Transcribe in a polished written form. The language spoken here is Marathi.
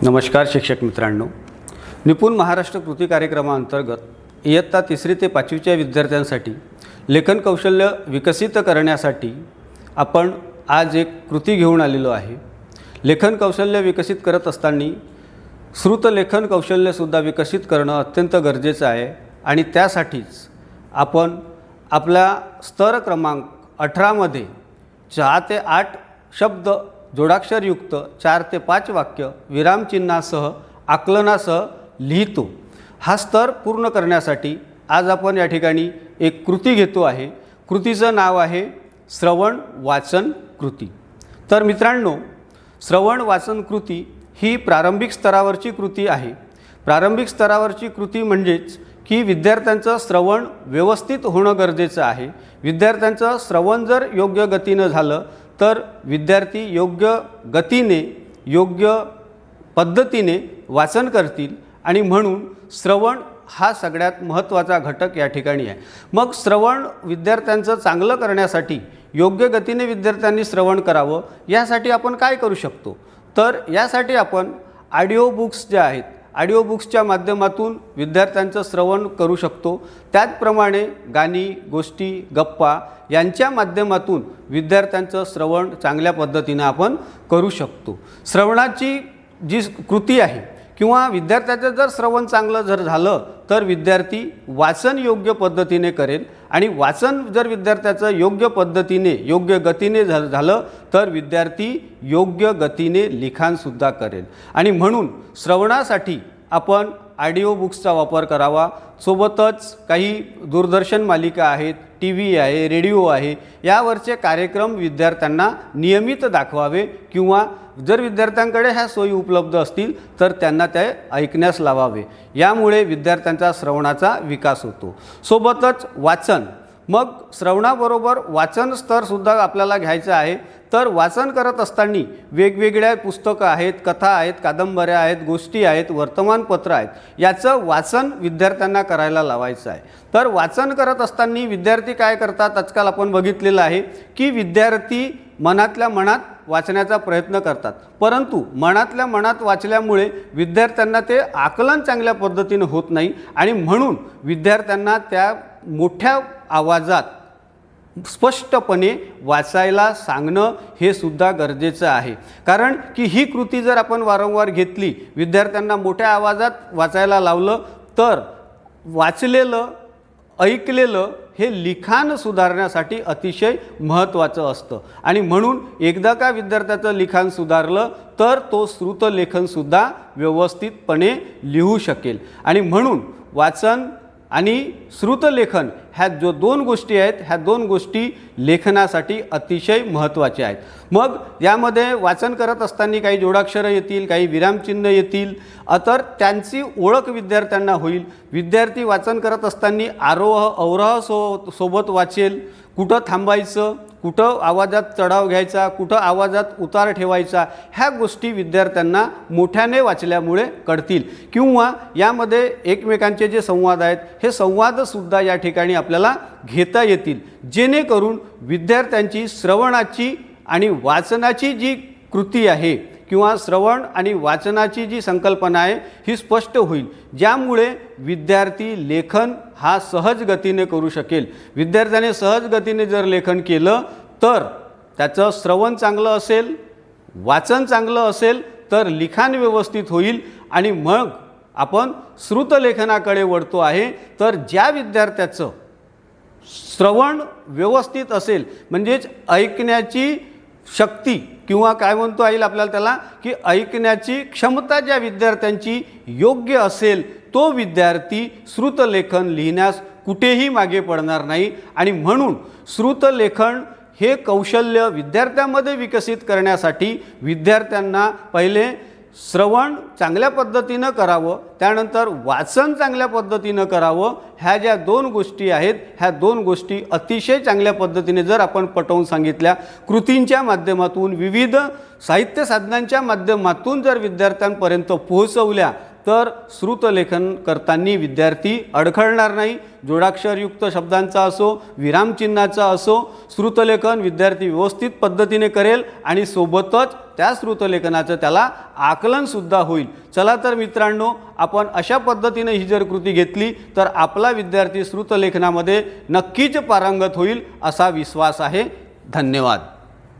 नमस्कार शिक्षक मित्रांनो, निपुण महाराष्ट्र कृती कार्यक्रमाअंतर्गत इयत्ता 3री ते 5वीच्या विद्यार्थ्यांसाठी लेखन कौशल्य विकसित करण्यासाठी आपण आज एक कृती घेऊन आलेलो आहे। लेखन कौशल्य विकसित करत असताना श्रुत लेखन कौशल्यसुद्धा विकसित करणं अत्यंत गरजेचं आहे आणि त्यासाठीच आपण आपल्या स्तर क्रमांक 18 मध्ये 6 ते 8 शब्द जोडाक्षरयुक्त 4 ते 5 वाक्य विरामचिन्हासह आकलनासह लिहितो। हा स्तर पूर्ण करण्यासाठी आज आपण या ठिकाणी एक कृती घेतो आहे। कृतीचं नाव आहे श्रवण वाचन कृती। तर मित्रांनो, श्रवण वाचन कृती ही प्रारंभिक स्तरावरची कृती आहे। प्रारंभिक स्तरावरची कृती म्हणजेच की विद्यार्थ्यांचं श्रवण व्यवस्थित होणं गरजेचं आहे। विद्यार्थ्यांचं श्रवण जर योग्य गतीनं झालं तर विद्यार्थी योग्य गतीने योग्य पद्धतीने वाचन करतील आणि म्हणून श्रवण हा सगळ्यात महत्त्वाचा घटक या ठिकाणी आहे। मग श्रवण विद्यार्थ्यांचं चांगलं करण्यासाठी योग्य गतीने विद्यार्थ्यांनी श्रवण करावं यासाठी आपण काय करू शकतो? तर यासाठी आपण ऑडिओ बुक्स जे आहेत, ऑडिओ बुक्सच्या माध्यमातून विद्यार्थ्यांचं श्रवण करू शकतो। त्याचप्रमाणे गाणी, गोष्टी, गप्पा यांच्या माध्यमातून विद्यार्थ्यांचं श्रवण चांगल्या पद्धतीने आपण करू शकतो। श्रवणाची जी कृती आहे किंवा विद्यार्थ्याचं जर श्रवण चांगलं जर झालं तर विद्यार्थी वाचन योग्य पद्धतीने करेल आणि वाचन जर विद्यार्थ्याचं योग्य पद्धतीने योग्य गतीने झालं तर विद्यार्थी योग्य गतीने लिखाणसुद्धा करेल। आणि म्हणून श्रवणासाठी आपण ऑडिओ बुक्सचा वापर करावा। सोबतच काही दूरदर्शन मालिका आहेत, टी व्ही आहे, रेडिओ आहे, यावरचे कार्यक्रम विद्यार्थ्यांना नियमित दाखवावे किंवा जर विद्यार्थ्यांकडे ह्या सोयी उपलब्ध असतील तर त्यांना ते ऐकण्यास लावावे। यामुळे विद्यार्थ्यांचा श्रवणाचा विकास होतो। सोबतच वाचन, मग श्रवणाबरोबर वाचन स्तरसुद्धा आपल्याला घ्यायचं आहे। तर वाचन करत असताना वेगवेगळ्या पुस्तकं आहेत, कथा आहेत, कादंबऱ्या आहेत, गोष्टी आहेत, वर्तमानपत्र आहेत, याचं वाचन विद्यार्थ्यांना करायला लावायचं आहे। तर वाचन करत असताना विद्यार्थी काय करतात, आजकाल आपण बघितलेलं आहे की विद्यार्थी मनातल्या मनात वाचण्याचा प्रयत्न करतात, परंतु मनातल्या मनात वाचल्यामुळे विद्यार्थ्यांना ते आकलन चांगल्या पद्धतीने होत नाही आणि म्हणून विद्यार्थ्यांना त्या मोठ्या आवाजात स्पष्टपणे वाचायला सांगणं हे सुद्धा गरजेचं आहे। कारण की ही कृती जर आपण वारंवार घेतली, विद्यार्थ्यांना मोठ्या आवाजात वाचायला लावलं तर वाचलेलं ऐकलेलं हे लिखाण सुधारण्यासाठी अतिशय महत्त्वाचं असतं आणि म्हणून एकदा का विद्यार्थ्याचं लिखाण सुधारलं तर तो श्रुत लेखनसुद्धा व्यवस्थितपणे लिहू शकेल। आणि म्हणून वाचन आणि श्रुतलेखन ह्या जो दोन गोष्टी आहेत, ह्या दोन गोष्टी लेखनासाठी अतिशय महत्त्वाच्या आहेत। मग यामध्ये वाचन करत असताना काही जोडाक्षरं येतील, काही विरामचिन्ह येतील, तर त्यांची ओळख विद्यार्थ्यांना होईल। विद्यार्थी वाचन करत असताना आरोह अवरोह सोबत वाचेल, कुठं थांबायचं, कुठं आवाजात चढाव घ्यायचा, कुठं आवाजात उतार ठेवायचा, ह्या गोष्टी विद्यार्थ्यांना मोठ्याने वाचल्यामुळे कळतील किंवा यामध्ये एकमेकांचे जे संवाद आहेत हे संवादसुद्धा या ठिकाणी आपल्याला घेता येतील, जेणेकरून विद्यार्थ्यांची श्रवणाची आणि वाचनाची जी कृती आहे किंवा श्रवण आणि वाचनाची जी संकल्पना आहे ही स्पष्ट होईल, ज्यामुळे विद्यार्थी लेखन हा सहज गतीने करू शकेल। विद्यार्थ्याने सहज गतीने जर लेखन केलं तर त्याचं श्रवण चांगलं असेल, वाचन चांगलं असेल तर लिखाण व्यवस्थित होईल आणि मग आपण श्रुतलेखनाकडे वळतो आहे। तर ज्या विद्यार्थ्याचं श्रवण व्यवस्थित असेल म्हणजेच ऐकण्याची शक्ती किंवा काय म्हणतो येईल आपल्याला त्याला की ऐकण्याची क्षमता ज्या विद्यार्थ्यांची योग्य असेल तो विद्यार्थी श्रुतलेखन लिहिण्यास कुठेही मागे पडणार नाही। आणि म्हणून श्रुतलेखन हे कौशल्य विद्यार्थ्यांमध्ये विकसित करण्यासाठी विद्यार्थ्यांना पहिले श्रवण चांगल्या पद्धतीनं करावं, त्यानंतर वाचन चांगल्या पद्धतीनं करावं। ह्या ज्या दोन गोष्टी आहेत ह्या दोन गोष्टी अतिशय चांगल्या पद्धतीने जर आपण पटवून सांगितल्या, कृतींच्या माध्यमातून विविध साहित्य साधनांच्या माध्यमातून जर विद्यार्थ्यांपर्यंत पोहोचवल्या तर श्रुतलेखन करताना विद्यार्थी अडखळणार नाही। जोडाक्षरयुक्त शब्दांचा असो, विरामचिन्हाचा असो, श्रुतलेखन विद्यार्थी व्यवस्थित पद्धतीने करेल आणि सोबतच त्या श्रुतलेखनाचं त्याला आकलनसुद्धा होईल। चला तर मित्रांनो, आपण अशा पद्धतीने ही जर कृती घेतली तर आपला विद्यार्थी श्रुतलेखनामध्ये नक्कीच पारंगत होईल असा विश्वास आहे। धन्यवाद।